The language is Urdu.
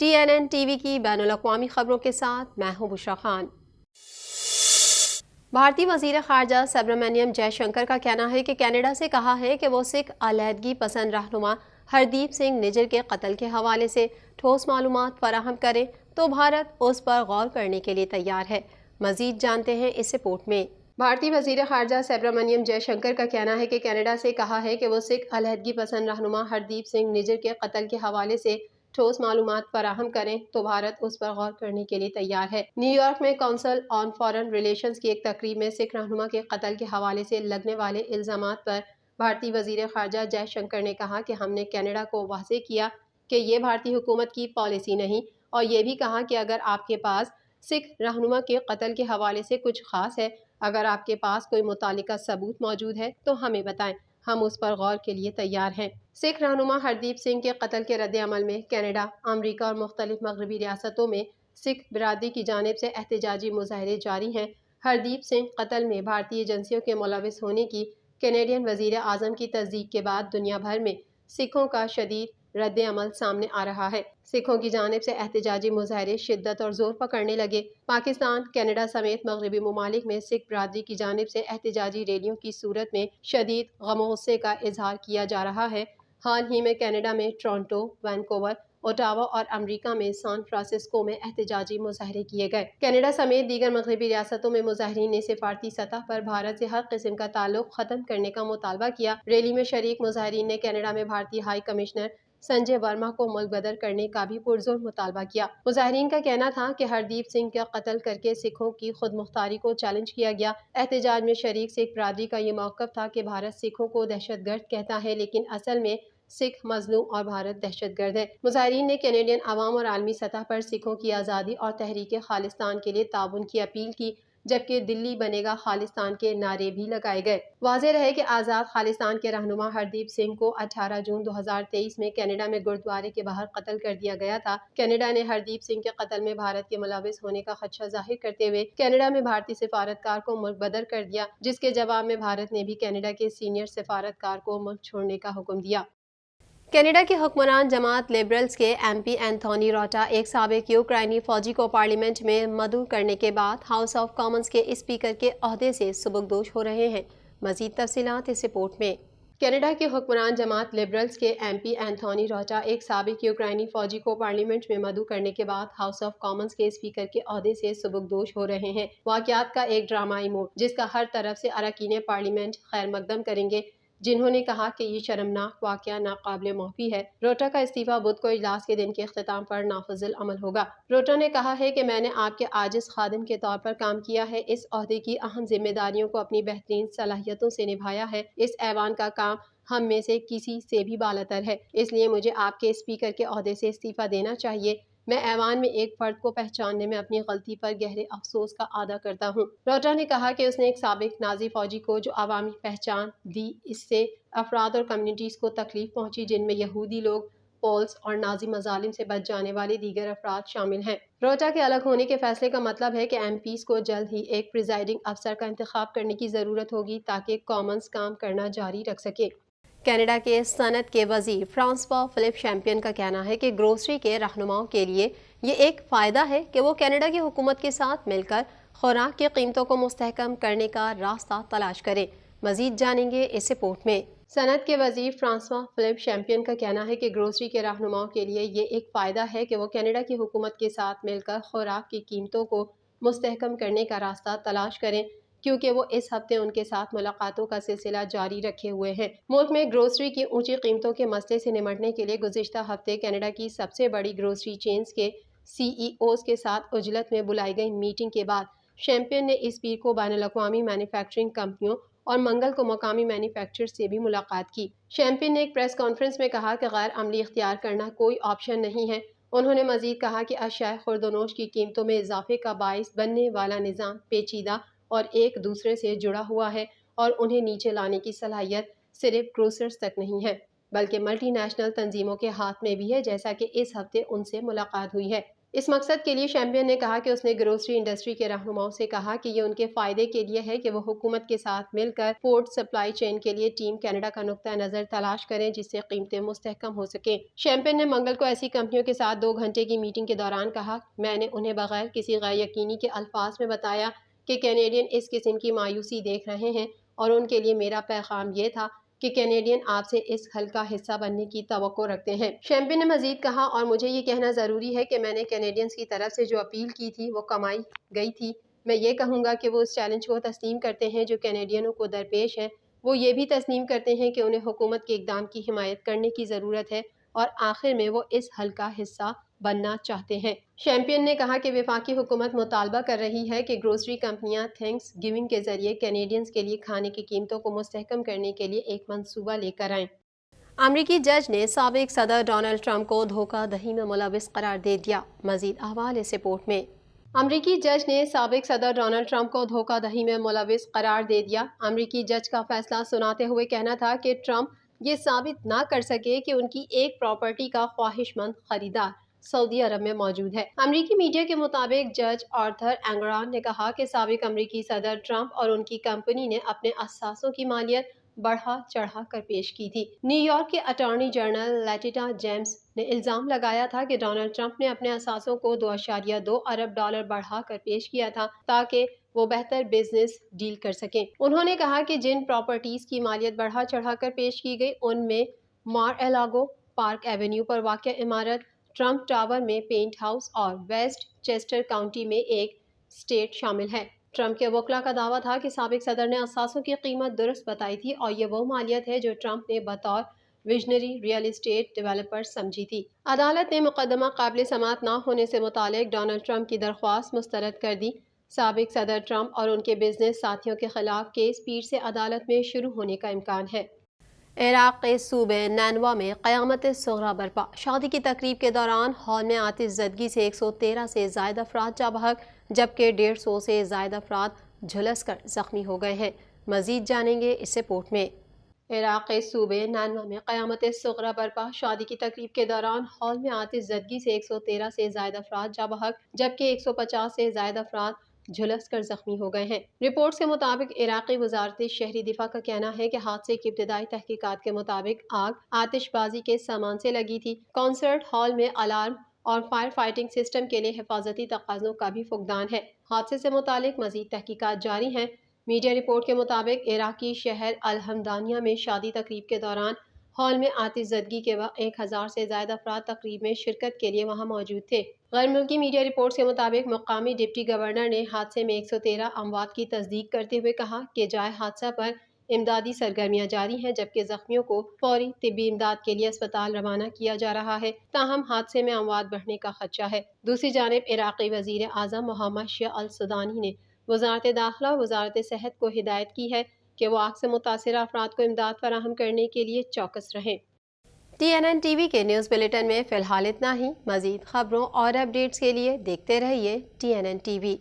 TNN ٹی وی کی بین الاقوامی خبروں کے ساتھ میں ہوں بشرا خان۔ بھارتی وزیر خارجہ سبرامنیم جے شنکر کا کہنا ہے کہ کینیڈا سے کہا ہے کہ وہ سکھ علیحدگی پسند رہنما ہردیپ سنگھ نجر کے قتل کے حوالے سے ٹھوس معلومات فراہم کریں تو بھارت اس پر غور کرنے کے لیے تیار ہے۔ مزید جانتے ہیں اس رپورٹ میں۔ بھارتی وزیر خارجہ سبرامنیم جے شنکر کا کہنا ہے کہ کینیڈا سے کہا ہے کہ وہ سکھ علیحدگی پسند رہنما ہردیپ سنگھ نجر کے قتل کے حوالے سے ٹھوس معلومات فراہم کریں تو بھارت اس پر غور کرنے کے لیے تیار ہے۔ نیو یارک میں کونسل آن فارن ریلیشنز کی ایک تقریب میں سکھ رہنما کے قتل کے حوالے سے لگنے والے الزامات پر بھارتی وزیر خارجہ جے شنکر نے کہا کہ ہم نے کینیڈا کو واضح کیا کہ یہ بھارتی حکومت کی پالیسی نہیں، اور یہ بھی کہا کہ اگر آپ کے پاس سکھ رہنما کے قتل کے حوالے سے کچھ خاص ہے، اگر آپ کے پاس کوئی متعلقہ ثبوت موجود ہے تو ہمیں بتائیں، ہم اس پر غور کے لیے تیار ہیں۔ سکھ رہنما ہردیپ سنگھ کے قتل کے رد عمل میں کینیڈا، امریکہ اور مختلف مغربی ریاستوں میں سکھ برادری کی جانب سے احتجاجی مظاہرے جاری ہیں۔ ہردیپ سنگھ قتل میں بھارتی ایجنسیوں کے ملوث ہونے کی کینیڈین وزیر اعظم کی تصدیق کے بعد دنیا بھر میں سکھوں کا شدید رد عمل سامنے آ رہا ہے۔ سکھوں کی جانب سے احتجاجی مظاہرے شدت اور زور پکڑنے لگے۔ پاکستان، کینیڈا سمیت مغربی ممالک میں سکھ برادری کی جانب سے احتجاجی ریلیوں کی صورت میں شدید غم و غصے کا اظہار کیا جا رہا ہے۔ حال ہی میں کینیڈا میں ٹورنٹو، وینکوور، اوٹاوا اور امریکہ میں سان فرانسسکو میں احتجاجی مظاہرے کیے گئے۔ کینیڈا سمیت دیگر مغربی ریاستوں میں مظاہرین نے سفارتی سطح پر بھارت سے ہر قسم کا تعلق ختم کرنے کا مطالبہ کیا۔ ریلی میں شریک مظاہرین نے کینیڈا میں بھارتی ہائی کمشنر سنجے ورما کو ملک بدر کرنے کا بھی پرزور مطالبہ کیا۔ مظاہرین کا کہنا تھا کہ ہردیپ سنگھ کا قتل کر کے سکھوں کی خود مختاری کو چیلنج کیا گیا۔ احتجاج میں شریک سکھ برادری کا یہ موقف تھا کہ بھارت سکھوں کو دہشت گرد کہتا ہے، لیکن اصل میں سکھ مظلوم اور بھارت دہشت گرد ہے۔ مظاہرین نے کینیڈین عوام اور عالمی سطح پر سکھوں کی آزادی اور تحریک خالصتان کے لیے تعاون کی اپیل کی، جبکہ دلی بنے گا خالصتان کے نعرے بھی لگائے گئے۔ واضح رہے کہ آزاد خالصتان کے رہنما ہردیپ سنگھ کو 18 جون 2023 میں کینیڈا میں گرودوارے کے باہر قتل کر دیا گیا تھا۔ کینیڈا نے ہردیپ سنگھ کے قتل میں بھارت کے ملوث ہونے کا خدشہ ظاہر کرتے ہوئے کینیڈا میں بھارتی سفارتکار کو ملک بدر کر دیا، جس کے جواب میں بھارت نے بھی کینیڈا کے سینئر سفارتکار کو ملک چھوڑنے کا حکم دیا۔ کینیڈا کی حکمران جماعت لبرلز کے ایم پی اینتھونی روٹا ایک سابق یوکرائنی فوجی کو پارلیمنٹ میں مدعو کرنے کے بعد ہاؤس آف کامنز کے اسپیکر کے عہدے سے سبکدوش ہو رہے ہیں۔ مزید تفصیلات اس رپورٹ میں۔ کینیڈا کی حکمران جماعت لبرلز کے ایم پی اینتھونی روٹا ایک سابق یوکرائنی فوجی کو پارلیمنٹ میں مدعو کرنے کے بعد ہاؤس آف کامنز کے اسپیکر کے عہدے سے سبکدوش ہو رہے ہیں۔ واقعات کا ایک ڈرامائی موڑ، جس کا ہر طرف سے اراکین پارلیمنٹ خیر مقدم کریں گے، جنہوں نے کہا کہ یہ شرمناک واقعہ ناقابل معافی ہے۔ روٹا کا استعفیٰ بدھ کو اجلاس کے دن کے اختتام پر نافذ العمل ہوگا۔ روٹا نے کہا ہے کہ میں نے آپ کے عاجز خادم کے طور پر کام کیا ہے، اس عہدے کی اہم ذمہ داریوں کو اپنی بہترین صلاحیتوں سے نبھایا ہے۔ اس ایوان کا کام ہم میں سے کسی سے بھی بالاتر ہے، اس لیے مجھے آپ کے اسپیکر کے عہدے سے استعفیٰ دینا چاہیے۔ میں ایوان میں ایک فرد کو پہچاننے میں اپنی غلطی پر گہرے افسوس کا اعادہ کرتا ہوں۔ روٹا نے کہا کہ اس نے ایک سابق نازی فوجی کو جو عوامی پہچان دی، اس سے افراد اور کمیونٹیز کو تکلیف پہنچی، جن میں یہودی لوگ، پولس اور نازی مظالم سے بچ جانے والے دیگر افراد شامل ہیں۔ روٹا کے الگ ہونے کے فیصلے کا مطلب ہے کہ ایم پیز کو جلد ہی ایک پریزائڈنگ افسر کا انتخاب کرنے کی ضرورت ہوگی تاکہ کامنز کام کرنا جاری رکھ سکے۔ کینیڈا کے صنعت کے وزیر فرانسوا فلپ شیمپئن کا کہنا ہے کہ گروسری کے رہنماؤں کے لیے یہ ایک فائدہ ہے کہ وہ کینیڈا کی حکومت کے ساتھ مل کر خوراک کی قیمتوں کو مستحکم کرنے کا راستہ تلاش کریں۔ مزید جانیں گے اس رپورٹ میں۔ صنعت کے وزیر فرانسوا فلپ شیمپئن کا کہنا ہے کہ گروسری کے رہنماؤں کے لیے یہ ایک فائدہ ہے کہ وہ کینیڈا کی حکومت کے ساتھ مل کر خوراک کی قیمتوں کو مستحکم کرنے کا راستہ تلاش کریں، کیونکہ وہ اس ہفتے ان کے ساتھ ملاقاتوں کا سلسلہ جاری رکھے ہوئے ہیں۔ ملک میں گروسری کی اونچی قیمتوں کے مسئلے سے نمٹنے کے لیے گزشتہ ہفتے کینیڈا کی سب سے بڑی گروسری چینز کے سی ای اوز کے ساتھ عجلت میں بلائی گئی میٹنگ کے بعد شیمپئن نے اس پیر کو بین الاقوامی مینوفیکچرنگ کمپنیوں اور منگل کو مقامی مینوفیکچرر سے بھی ملاقات کی۔ شیمپئن نے ایک پریس کانفرنس میں کہا کہ غیر عملی اختیار کرنا کوئی آپشن نہیں ہے۔ انہوں نے مزید کہا کہ اشیاء خورد و نوش کی قیمتوں میں اضافے کا باعث بننے والا نظام پیچیدہ اور ایک دوسرے سے جڑا ہوا ہے، اور انہیں نیچے لانے کی صلاحیت صرف گروسرز تک نہیں ہے بلکہ ملٹی نیشنل تنظیموں کے ہاتھ میں بھی ہے، جیسا کہ اس ہفتے ان سے ملاقات ہوئی ہے۔ اس مقصد کے لیے چیمپئن نے کہا کہ اس نے گروسری انڈسٹری کے رہنماؤں سے کہا کہ یہ ان کے فائدے کے لیے ہے کہ وہ حکومت کے ساتھ مل کر فوڈ سپلائی چین کے لیے ٹیم کینیڈا کا نقطہ نظر تلاش کریں جس سے قیمتیں مستحکم ہو سکیں۔ چیمپئن نے منگل کو ایسی کمپنیوں کے ساتھ 2 گھنٹے کی میٹنگ کے دوران کہا، میں نے انہیں بغیر کسی غیر یقینی کے الفاظ میں بتایا کہ کینیڈین اس قسم کی مایوسی دیکھ رہے ہیں اور ان کے لیے میرا پیغام یہ تھا کہ کینیڈین آپ سے اس حل کا حصہ بننے کی توقع رکھتے ہیں۔ چیمپئن نے مزید کہا، اور مجھے یہ کہنا ضروری ہے کہ میں نے کینیڈینز کی طرف سے جو اپیل کی تھی وہ کمائی گئی تھی۔ میں یہ کہوں گا کہ وہ اس چیلنج کو تسلیم کرتے ہیں جو کینیڈینوں کو درپیش ہے۔ وہ یہ بھی تسلیم کرتے ہیں کہ انہیں حکومت کے اقدام کی حمایت کرنے کی ضرورت ہے اور آخر میں وہ اس حل کا حصہ بننا چاہتے ہیں۔ چیمپئن نے کہا کہ وفاقی حکومت مطالبہ کر رہی ہے کہ گروسری کمپنیاں تھینکس گیونگ کے ذریعے کینیڈینز کے لیے کھانے کی قیمتوں کو مستحکم کرنے کے لیے ایک منصوبہ لے کر آئیں۔ امریکی جج نے سابق صدر ڈونلڈ ٹرمپ کو دھوکہ دہی میں ملوث قرار دے دیا۔ مزید احوال اس رپورٹ میں۔ امریکی جج نے سابق صدر ڈونلڈ ٹرمپ کو دھوکہ دہی میں ملوث قرار دے دیا۔ امریکی جج کا فیصلہ سناتے ہوئے کہنا تھا کہ ٹرمپ یہ ثابت نہ کر سکے کہ ان کی ایک پراپرٹی کا خواہش مند خریدار سعودی عرب میں موجود ہے۔ امریکی میڈیا کے مطابق جج آرتھر اینگران نے کہا کہ سابق امریکی صدر ٹرمپ اور ان کی کمپنی نے اپنے اثاثوں کی مالیت بڑھا چڑھا کر پیش کی تھی۔ نیو یارک کے اٹارنی جنرل لیٹیٹا جیمز نے الزام لگایا تھا کہ ڈونلڈ ٹرمپ نے اپنے اثاثوں کو $2.2 ارب بڑھا کر پیش کیا تھا تاکہ وہ بہتر بزنس ڈیل کر سکیں۔ انہوں نے کہا کہ جن پراپرٹیز کی مالیت بڑھا چڑھا کر پیش کی گئی ان میں مار ایلاگو پارک ایونیو پر واقع عمارت ٹرمپ ٹاور میں پینٹ ہاؤس اور ویسٹ چیسٹر کاؤنٹی میں ایک اسٹیٹ شامل ہے۔ ٹرمپ کے وکلاء کا دعویٰ تھا کہ سابق صدر نے اثاثوں کی قیمت درست بتائی تھی اور یہ وہ مالیت ہے جو ٹرمپ نے بطور ویژنری ریئل اسٹیٹ ڈیولپر سمجھی تھی۔ عدالت نے مقدمہ قابل سماعت نہ ہونے سے متعلق ڈونلڈ ٹرمپ کی درخواست مسترد کر دی۔ سابق صدر ٹرمپ اور ان کے بزنس ساتھیوں کے خلاف کیس پیر سے عدالت میں شروع ہونے کا امکان ہے۔ عراق کے صوبے نینوا میں قیامت صغریٰ برپا۔ شادی کی تقریب کے دوران ہال میں آتش زدگی سے 113 سے زائد افراد جاں بحق جبکہ 150 سے زائد افراد جھلس کر زخمی ہو گئے ہیں۔ مزید جانیں گے اس رپورٹ میں۔ عراق کے صوبے نینوا میں قیامت صغریٰ برپا۔ شادی کی تقریب کے دوران ہال میں آتش زدگی سے 113 سے زائد افراد جاں بحق جبکہ 150 سے زائد افراد جھلس کر زخمی ہو گئے ہیں۔ رپورٹس کے مطابق عراقی وزارت شہری دفاع کا کہنا ہے کہ حادثے کی ابتدائی تحقیقات کے مطابق آگ آتش بازی کے سامان سے لگی تھی۔ کنسرٹ ہال میں الارم اور فائر فائٹنگ سسٹم کے لیے حفاظتی تقاضوں کا بھی فقدان ہے۔ حادثے سے متعلق مزید تحقیقات جاری ہیں۔ میڈیا رپورٹ کے مطابق عراقی شہر الحمدانیہ میں شادی تقریب کے دوران ہال میں آتش زدگی کے وقت 1000 سے زائد افراد تقریب میں شرکت کے لیے وہاں موجود تھے۔ غیر ملکی میڈیا رپورٹس کے مطابق مقامی ڈپٹی گورنر نے حادثے میں 113 اموات کی تصدیق کرتے ہوئے کہا کہ جائے حادثہ پر امدادی سرگرمیاں جاری ہیں جبکہ زخمیوں کو فوری طبی امداد کے لیے اسپتال روانہ کیا جا رہا ہے، تاہم حادثے میں اموات بڑھنے کا خدشہ ہے۔ دوسری جانب عراقی وزیر اعظم محمد شیع السودانی نے وزارت داخلہ و وزارت صحت کو ہدایت کی ہے کہ وہ آگ سے متاثرہ افراد کو امداد فراہم کرنے کے لیے چوکس رہیں۔ TNN ٹی وی کے نیوز بلیٹن میں فی الحال اتنا ہی۔ مزید خبروں اور اپڈیٹس کے لیے دیکھتے رہیے TNN ٹی وی۔